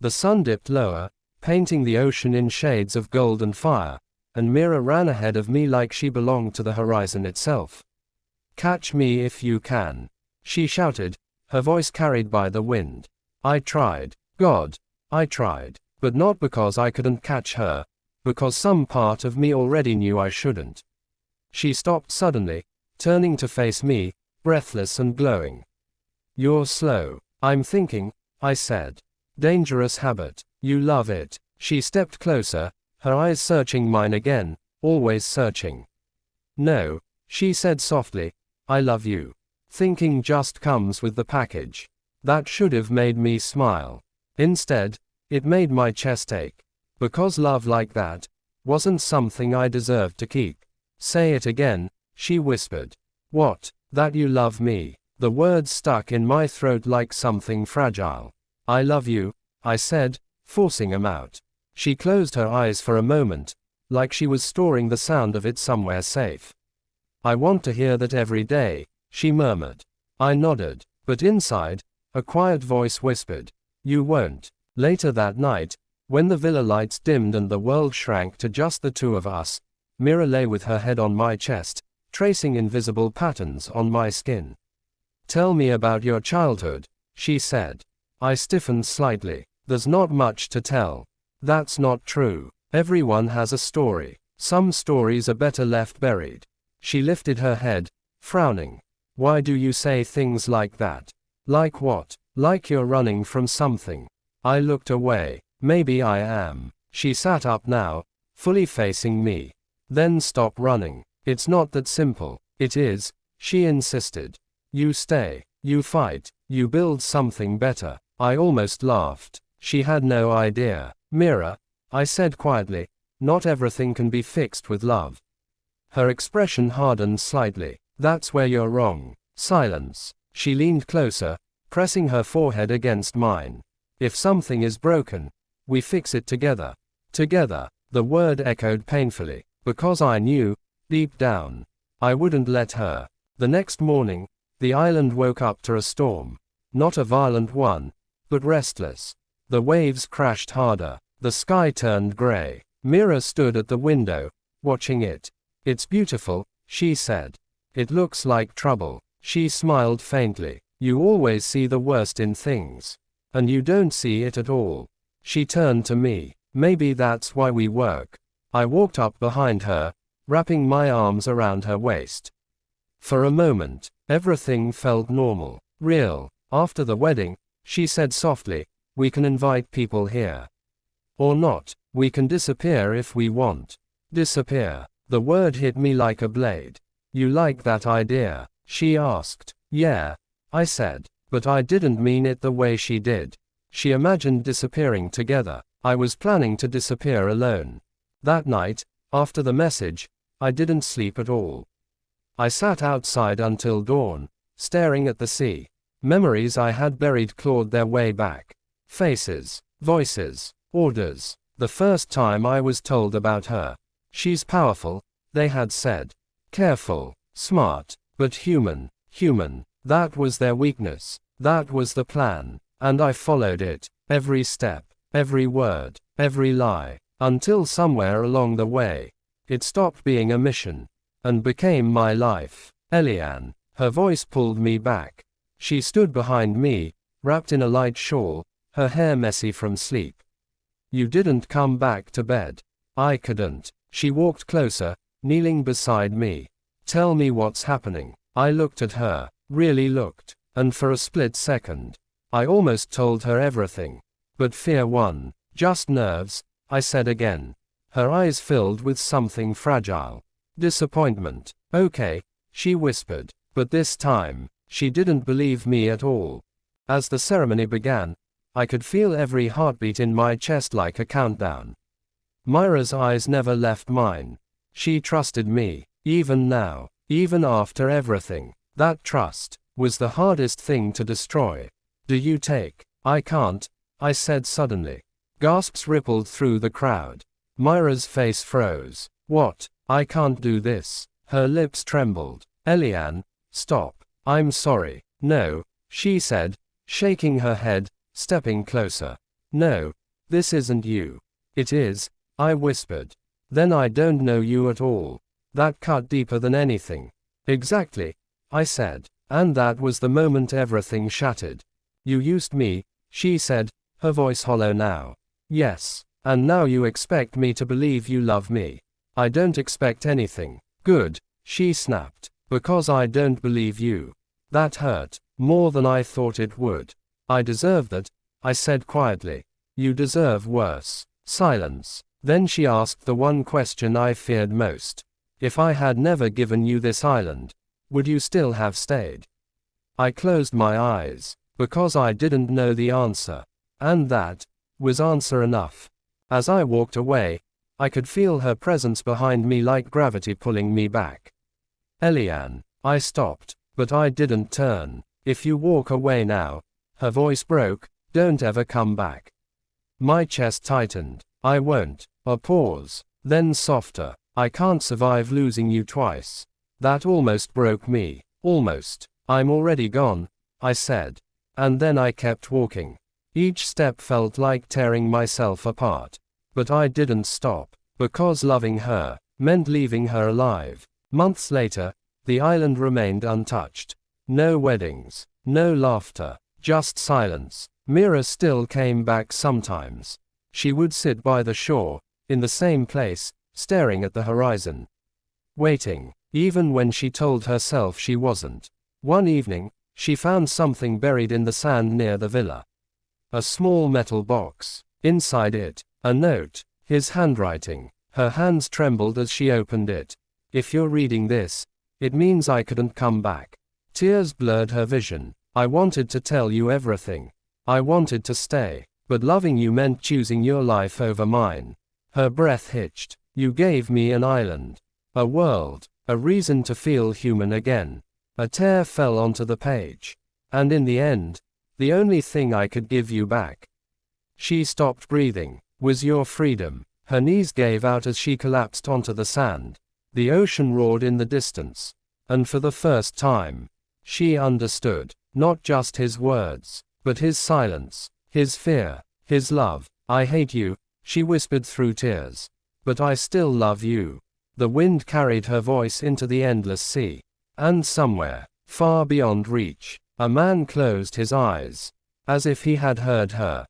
The sun dipped lower, painting the ocean in shades of gold and fire, and Mira ran ahead of me like she belonged to the horizon itself. "Catch me if you can," she shouted, her voice carried by the wind. I tried. God, I tried. But not because I couldn't catch her, because some part of me already knew I shouldn't. She stopped suddenly, turning to face me, breathless and glowing. "You're slow." "I'm thinking," I said. "Dangerous habit. You love it." She stepped closer, her eyes searching mine again, always searching. "No," she said softly, "I love you. Thinking just comes with the package." That should have made me smile. Instead, it made my chest ache. Because love like that wasn't something I deserved to keep. "Say it again," she whispered. "What?" "That you love me." The words stuck in my throat like something fragile. "I love you," I said, forcing them out. She closed her eyes for a moment, like she was storing the sound of it somewhere safe. "I want to hear that every day," she murmured. I nodded, but inside, a quiet voice whispered, "You won't." Later that night, when the villa lights dimmed and the world shrank to just the two of us, Mira lay with her head on my chest, tracing invisible patterns on my skin. "Tell me about your childhood," she said. I stiffened slightly. "There's not much to tell." "That's not true. Everyone has a story. Some stories are better left buried." She lifted her head, frowning. "Why do you say things like that?" "Like what?" "Like you're running from something." I looked away. "Maybe I am." She sat up now, fully facing me. "Then stop running. It's not that simple." "It is," she insisted. "You stay. You fight. You build something better." I almost laughed. She had no idea. "Mira," I said quietly, "not everything can be fixed with love." Her expression hardened slightly. "That's where you're wrong." Silence. She leaned closer, pressing her forehead against mine. "If something is broken, we fix it together." Together. The word echoed painfully, because I knew, deep down, I wouldn't let her. The next morning, the island woke up to a storm. Not a violent one, but restless. The waves crashed harder. The sky turned gray. Mira stood at the window, watching it. "It's beautiful," she said. "It looks like trouble." She smiled faintly. "You always see the worst in things. And you don't see it at all." She turned to me. "Maybe that's why we work." I walked up behind her, wrapping my arms around her waist. For a moment, everything felt normal, real. "After the wedding," she said softly, "we can invite people here. Or not. We can disappear if we want." Disappear. The word hit me like a blade. "You like that idea?" she asked. "Yeah," I said. But I didn't mean it the way she did. She imagined disappearing together. I was planning to disappear alone. That night, after the message, I didn't sleep at all. I sat outside until dawn, staring at the sea. Memories I had buried clawed their way back. Faces, voices, orders. The first time I was told about her. "She's powerful," they had said. "Careful, smart, but human." Human. That was their weakness. That was the plan. And I followed it. Every step, every word, every lie. Until somewhere along the way, it stopped being a mission and became my life. "Eliane." Her voice pulled me back. She stood behind me, wrapped in a light shawl, her hair messy from sleep. "You didn't come back to bed." I couldn't. She walked closer, kneeling beside me. "Tell me what's happening." I looked at her, really looked, and for a split second, I almost told her everything. But fear won. "Just nerves," I said again. Her eyes filled with something fragile. "Disappointment." "Okay," she whispered. But this time, she didn't believe me at all. As the ceremony began, I could feel every heartbeat in my chest like a countdown. Mira's eyes never left mine. She trusted me, even now, even after everything. That trust was the hardest thing to destroy. "Do you take?" "I can't," I said suddenly. Gasps rippled through the crowd. Mira's face froze. "What?" "I can't do this." Her lips trembled. "Eliane, stop." "I'm sorry." "No," she said, shaking her head, stepping closer. No, this isn't you. It is, I whispered. Then I don't know you at all. That cut deeper than anything. Exactly, I said. And that was the moment everything shattered. You used me, she said, her voice hollow now. Yes. And now you expect me to believe you love me. I don't expect anything. Good, she snapped. Because I don't believe you. That hurt, more than I thought it would. I deserve that, I said quietly. You deserve worse. Silence. Then she asked the one question I feared most. If I had never given you this island, would you still have stayed? I closed my eyes, because I didn't know the answer. And that was answer enough. As I walked away, I could feel her presence behind me like gravity pulling me back. Eliane, I stopped, but I didn't turn. If you walk away now, her voice broke, don't ever come back. My chest tightened. I won't. A pause, then softer. I can't survive losing you twice. That almost broke me. Almost. I'm already gone, I said. And then I kept walking. Each step felt like tearing myself apart. But I didn't stop, because loving her meant leaving her alive. Months later, the island remained untouched. No weddings, no laughter, just silence. Mira still came back sometimes. She would sit by the shore, in the same place, staring at the horizon. Waiting, even when she told herself she wasn't. One evening, she found something buried in the sand near the villa. A small metal box. Inside it, a note. His handwriting. Her hands trembled as she opened it. If you're reading this, it means I couldn't come back. Tears blurred her vision. I wanted to tell you everything. I wanted to stay. But loving you meant choosing your life over mine. Her breath hitched. You gave me an island. A world. A reason to feel human again. A tear fell onto the page. And in the end, the only thing I could give you back. She stopped breathing. Was your freedom. Her knees gave out as she collapsed onto the sand. The ocean roared in the distance. And for the first time, she understood. Not just his words, but his silence, his fear, his love. I hate you, she whispered through tears. But I still love you. The wind carried her voice into the endless sea. And somewhere, far beyond reach, a man closed his eyes, as if he had heard her.